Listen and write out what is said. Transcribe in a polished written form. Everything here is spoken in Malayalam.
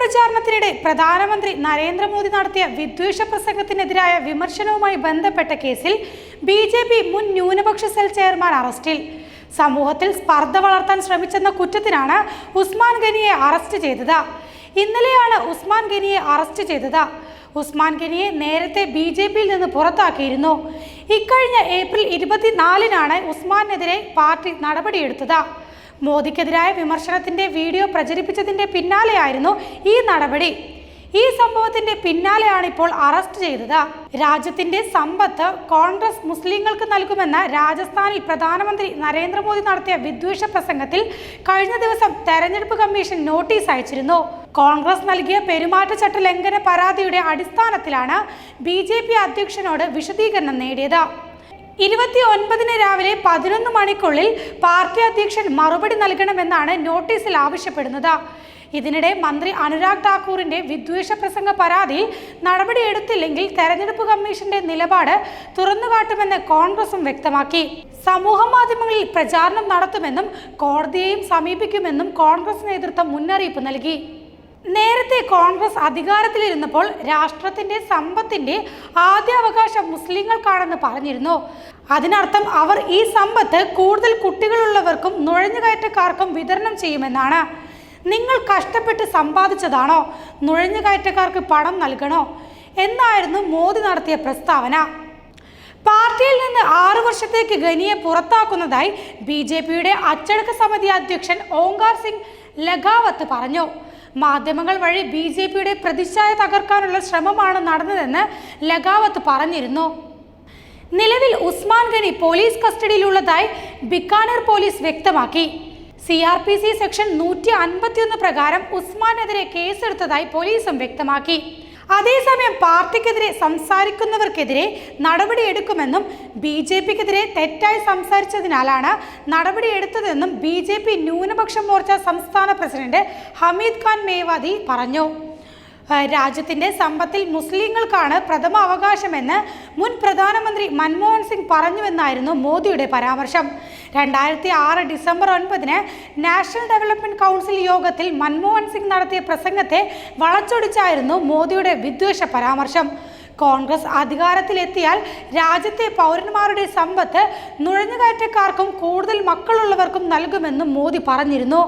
പ്രചാരണത്തിനിടെ പ്രധാനമന്ത്രി നരേന്ദ്രമോദി നടത്തിയ വിദ്വേഷ പ്രസംഗത്തിനെതിരായ വിമർശനവുമായി ബന്ധപ്പെട്ട കേസിൽ ബിജെപി മുൻ ന്യൂനപക്ഷ സെൽ ചെയർമാൻ അറസ്റ്റിൽ. സമൂഹത്തിൽ സ്പർദ്ധ വളർത്താൻ ശ്രമിച്ചെന്ന കുറ്റത്തിനാണ് ഉസ്മാൻ ഗനിയെ അറസ്റ്റ് ചെയ്തത്. ഇന്നലെയാണ് ഉസ്മാൻ ഗനിയെ അറസ്റ്റ് ചെയ്തത്. ഉസ്മാൻ ഗനിയെ നേരത്തെ ബിജെപിയിൽ നിന്ന് പുറത്താക്കിയിരുന്നു. ഇക്കഴിഞ്ഞ ഏപ്രിൽ 24-നാണ് ഉസ്മാനെതിരെ പാർട്ടി നടപടിയെടുത്തത്. മോദിക്കെതിരായ വിമർശനത്തിന്റെ വീഡിയോ പ്രചരിപ്പിച്ചതിന്റെ പിന്നാലെയായിരുന്നു ഈ നടപടി. ഈ സംഭവത്തിന്റെ പിന്നാലെയാണ് ഇപ്പോൾ അറസ്റ്റ് ചെയ്തത്. രാജ്യത്തിന്റെ സമ്പത്ത് കോൺഗ്രസ് മുസ്ലിങ്ങൾക്ക് നൽകുമെന്ന രാജസ്ഥാനിൽ പ്രധാനമന്ത്രി നരേന്ദ്രമോദി നടത്തിയ വിദ്വേഷ പ്രസംഗത്തിൽ കഴിഞ്ഞ ദിവസം തെരഞ്ഞെടുപ്പ് കമ്മീഷൻ നോട്ടീസ് അയച്ചിരുന്നു. കോൺഗ്രസ് നൽകിയ പെരുമാറ്റച്ചട്ട ലംഘന പരാതിയുടെ അടിസ്ഥാനത്തിലാണ് ബിജെപി അധ്യക്ഷനോട് വിശദീകരണം നേടിയത്. 29-ന് രാവിലെ 11 മണിക്കുള്ളിൽ പാർട്ടി അധ്യക്ഷൻ മറുപടി നൽകണമെന്നാണ് നോട്ടീസിൽ ആവശ്യപ്പെടുന്നത്. ഇതിനിടെ മന്ത്രി അനുരാഗ് ഠാക്കൂറിന്റെ വിദ്വേഷ പ്രസംഗ പരാതിയിൽ നടപടിയെടുത്തില്ലെങ്കിൽ തെരഞ്ഞെടുപ്പ് കമ്മീഷന്റെ നിലപാട് തുറന്നുകാട്ടുമെന്ന് കോൺഗ്രസും വ്യക്തമാക്കി. സമൂഹ മാധ്യമങ്ങളിൽ പ്രചാരണം നടത്തുമെന്നും കോടതിയെയും സമീപിക്കുമെന്നും കോൺഗ്രസ് നേതൃത്വം മുന്നറിയിപ്പ് നൽകി. നേരത്തെ കോൺഗ്രസ് അധികാരത്തിലിരുന്നപ്പോൾ രാഷ്ട്രത്തിന്റെ സമ്പത്തിന്റെ ആദ്യ അവകാശം മുസ്ലിങ്ങൾക്കാണെന്ന് പറഞ്ഞിരുന്നു. അതിനർത്ഥം അവർ ഈ സമ്പത്ത് കൂടുതൽ കുട്ടികളുള്ളവർക്കും നുഴഞ്ഞുകയറ്റക്കാർക്കും വിതരണം ചെയ്യുമെന്നാണ്. നിങ്ങൾ കഷ്ടപ്പെട്ട് സമ്പാദിച്ചതാണോ, നുഴഞ്ഞുകയറ്റക്കാർക്ക് പണം നൽകണോ എന്നായിരുന്നു മോദി നടത്തിയ പ്രസ്താവന. പാർട്ടിയിൽ നിന്ന് 6 വർഷത്തേക്ക് ഗനിയെ പുറത്താക്കുന്നതായി ബിജെപിയുടെ അച്ചടക്ക സമിതി അധ്യക്ഷൻ ഓംകാർ സിംഗ് ലഖാവത്ത് പറഞ്ഞു. മാധ്യമങ്ങൾ വഴി ബിജെപിയുടെ പ്രതിച്ഛായ തകർക്കാനുള്ള ശ്രമമാണ് നടന്നതെന്ന് ലഖാവത്ത് പറഞ്ഞിരുന്നു. നിലവിൽ ഉസ്മാൻ ഗനി പോലീസ് കസ്റ്റഡിയിലുള്ളതായി ബിക്കാനീർ പോലീസ് വ്യക്തമാക്കി. CRPC സെക്ഷൻ 151 പ്രകാരം ഉസ്മാനെതിരെ കേസെടുത്തതായി പോലീസും വ്യക്തമാക്കി. അതേസമയം പാർട്ടിക്കെതിരെ സംസാരിക്കുന്നവർക്കെതിരെ നടപടിയെടുക്കുമെന്നും ബിജെപിക്കെതിരെ തെറ്റായി സംസാരിച്ചതിനാലാണ് നടപടിയെടുത്തതെന്നും ബിജെപി ന്യൂനപക്ഷ മോർച്ച സംസ്ഥാന പ്രസിഡന്റ് ഹമീദ് ഖാൻ മേവാതി പറഞ്ഞു. രാജ്യത്തിന്റെ സമ്പത്തിൽ മുസ്ലിങ്ങൾക്കാണ് പ്രഥമ അവകാശമെന്ന് മുൻ പ്രധാനമന്ത്രി മൻമോഹൻ സിംഗ് പറഞ്ഞുവെന്നായിരുന്നു മോദിയുടെ പരാമർശം. 2006 ഡിസംബർ 9-ന് നാഷണൽ ഡെവലപ്മെന്റ് കൗൺസിൽ യോഗത്തിൽ മൻമോഹൻ സിംഗ് നടത്തിയ പ്രസംഗത്തെ വളച്ചൊടിച്ചായിരുന്നു മോദിയുടെ വിദ്വേഷ പരാമർശം. കോൺഗ്രസ് അധികാരത്തിലെത്തിയാൽ രാജ്യത്തെ പൗരന്മാരുടെ സമ്പത്ത് നുഴഞ്ഞുകയറ്റക്കാർക്കും കൂടുതൽ മക്കളുള്ളവർക്കും നൽകുമെന്നും മോദി പറഞ്ഞിരുന്നു.